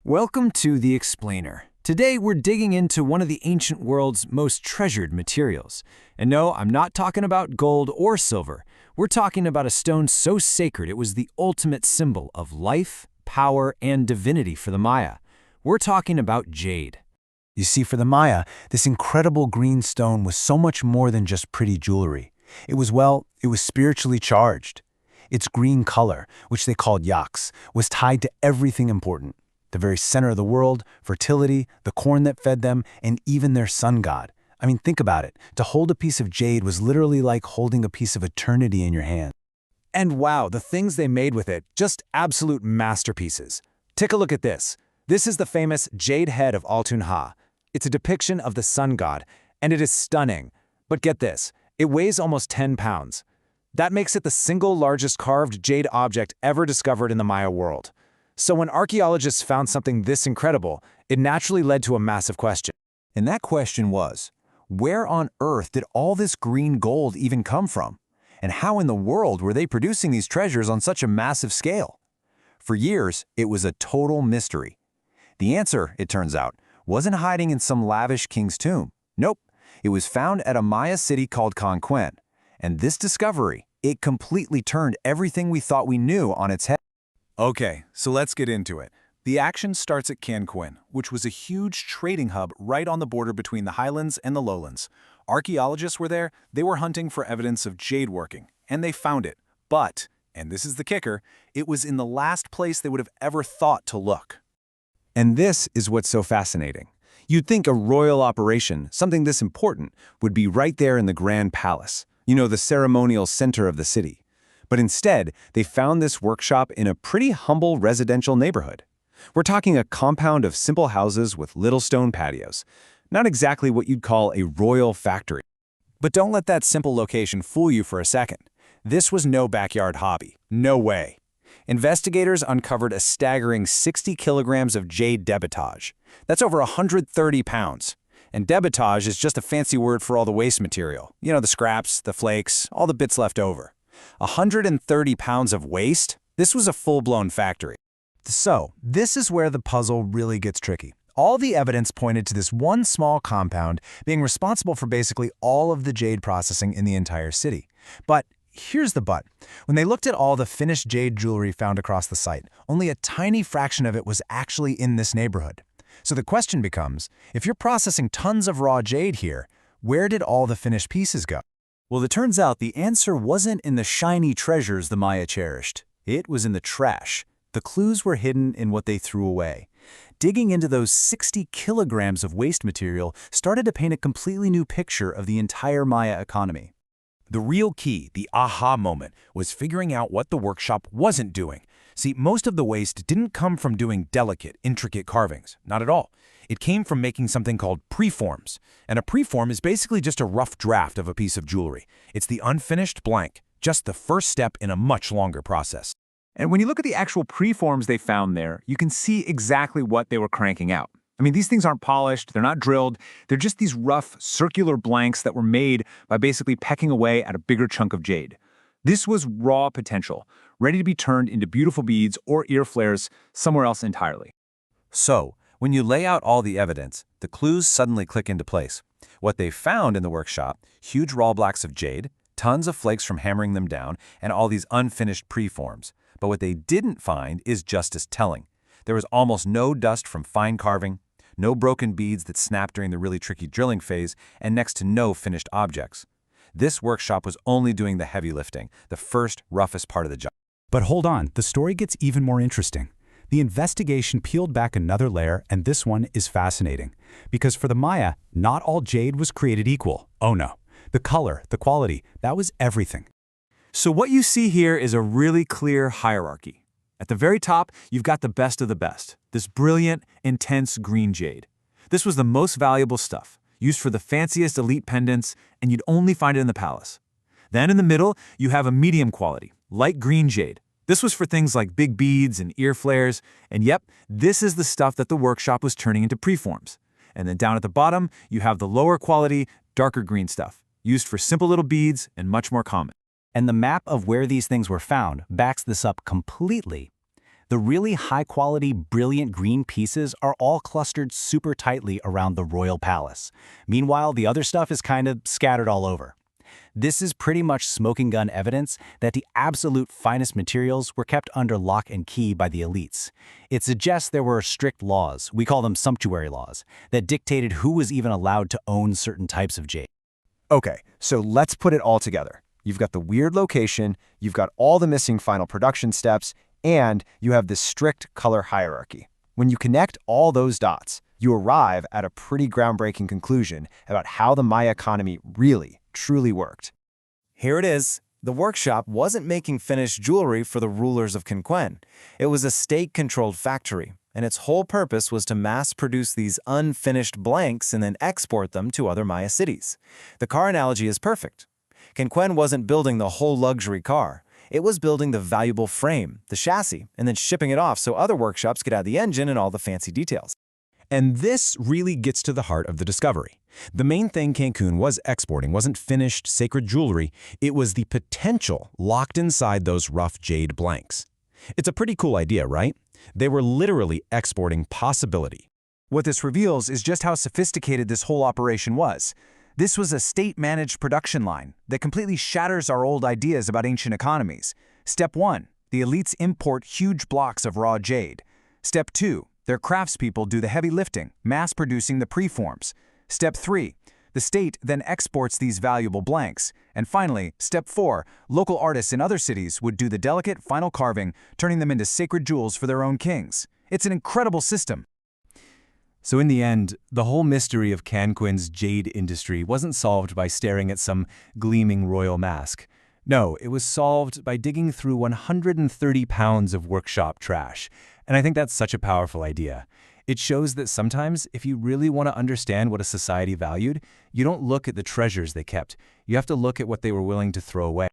Welcome to The Explainer. Today we're digging into one of the ancient world's most treasured materials. And no, I'm not talking about gold or silver. We're talking about a stone so sacred it was the ultimate symbol of life, power, and divinity for the Maya. We're talking about jade. You see, for the Maya, this incredible green stone was so much more than just pretty jewelry. It was spiritually charged. Its green color, which they called yax, was tied to everything important. The very center of the world, fertility, the corn that fed them, and even their sun god. I mean, think about it. To hold a piece of jade was literally like holding a piece of eternity in your hand. And wow, the things they made with it, just absolute masterpieces. Take a look at this. This is the famous jade head of Altun-Ha. It's a depiction of the sun god, and it is stunning. But get this, it weighs almost 10 pounds. That makes it the single largest carved jade object ever discovered in the Maya world. So when archaeologists found something this incredible, it naturally led to a massive question. And that question was, where on earth did all this green gold even come from? And how in the world were they producing these treasures on such a massive scale? For years, it was a total mystery. The answer, it turns out, wasn't hiding in some lavish king's tomb. Nope, it was found at a Maya city called Canquen. And this discovery, it completely turned everything we thought we knew on its head. Okay, so let's get into it. The action starts at Canquen, which was a huge trading hub right on the border between the highlands and the lowlands. Archaeologists were there, they were hunting for evidence of jade working, and they found it. But, and this is the kicker, it was in the last place they would have ever thought to look. And this is what's so fascinating. You'd think a royal operation, something this important, would be right there in the Grand Palace, the ceremonial center of the city. But instead, they found this workshop in a pretty humble residential neighborhood. We're talking a compound of simple houses with little stone patios. Not exactly what you'd call a royal factory. But don't let that simple location fool you for a second. This was no backyard hobby. No way. Investigators uncovered a staggering 60 kilograms of jade debitage. That's over 130 pounds. And debitage is just a fancy word for all the waste material. The scraps, the flakes, all the bits left over. 130 pounds of waste? This was a full-blown factory. So, this is where the puzzle really gets tricky. All the evidence pointed to this one small compound being responsible for basically all of the jade processing in the entire city. But here's the but. When they looked at all the finished jade jewelry found across the site, only a tiny fraction of it was actually in this neighborhood. So the question becomes, if you're processing tons of raw jade here, where did all the finished pieces go? Well, it turns out the answer wasn't in the shiny treasures the Maya cherished. It was in the trash. The clues were hidden in what they threw away. Digging into those 60 kilograms of waste material started to paint a completely new picture of the entire Maya economy. The real key, the aha moment, was figuring out what the workshop wasn't doing. See, most of the waste didn't come from doing delicate, intricate carvings. Not at all. It came from making something called preforms. And a preform is basically just a rough draft of a piece of jewelry. It's the unfinished blank, just the first step in a much longer process. And when you look at the actual preforms they found there, you can see exactly what they were cranking out. I mean, these things aren't polished, they're not drilled, they're just these rough, circular blanks that were made by basically pecking away at a bigger chunk of jade. This was raw potential, ready to be turned into beautiful beads or ear flares somewhere else entirely. So, when you lay out all the evidence, the clues suddenly click into place. What they found in the workshop, huge raw blocks of jade, tons of flakes from hammering them down, and all these unfinished preforms. But what they didn't find is just as telling. There was almost no dust from fine carving, no broken beads that snapped during the really tricky drilling phase, and next to no finished objects. This workshop was only doing the heavy lifting, the first, roughest part of the job. But hold on, the story gets even more interesting. The investigation peeled back another layer, and this one is fascinating. Because for the Maya, not all jade was created equal. Oh no. The color, the quality, that was everything. So what you see here is a really clear hierarchy. At the very top, you've got the best of the best, this brilliant, intense green jade. This was the most valuable stuff, used for the fanciest elite pendants, and you'd only find it in the palace. Then in the middle, you have a medium quality, light green jade. This was for things like big beads and ear flares, and yep, this is the stuff that the workshop was turning into preforms. And then down at the bottom, you have the lower quality, darker green stuff, used for simple little beads and much more common. And the map of where these things were found backs this up completely. The really high-quality, brilliant green pieces are all clustered super tightly around the royal palace. Meanwhile, the other stuff is kind of scattered all over. This is pretty much smoking gun evidence that the absolute finest materials were kept under lock and key by the elites. It suggests there were strict laws, we call them sumptuary laws, that dictated who was even allowed to own certain types of jade. Okay, so let's put it all together. You've got the weird location, you've got all the missing final production steps, and you have this strict color hierarchy. When you connect all those dots, you arrive at a pretty groundbreaking conclusion about how the Maya economy really, truly worked. Here it is. The workshop wasn't making finished jewelry for the rulers of Quinquen. It was a state-controlled factory, and its whole purpose was to mass-produce these unfinished blanks and then export them to other Maya cities. The car analogy is perfect. Quinquen wasn't building the whole luxury car. It was building the valuable frame, the chassis, and then shipping it off so other workshops could add the engine and all the fancy details. And this really gets to the heart of the discovery. The main thing Cancun was exporting wasn't finished, sacred jewelry. It was the potential locked inside those rough jade blanks. It's a pretty cool idea, right? They were literally exporting possibility. What this reveals is just how sophisticated this whole operation was. This was a state-managed production line that completely shatters our old ideas about ancient economies. Step 1, the elites import huge blocks of raw jade. Step 2, their craftspeople do the heavy lifting, mass-producing the preforms. Step 3, the state then exports these valuable blanks. And finally, Step 4, local artists in other cities would do the delicate final carving, turning them into sacred jewels for their own kings. It's an incredible system. So in the end, the whole mystery of Cancun's jade industry wasn't solved by staring at some gleaming royal mask. No, it was solved by digging through 130 pounds of workshop trash. And I think that's such a powerful idea. It shows that sometimes, if you really want to understand what a society valued, you don't look at the treasures they kept. You have to look at what they were willing to throw away.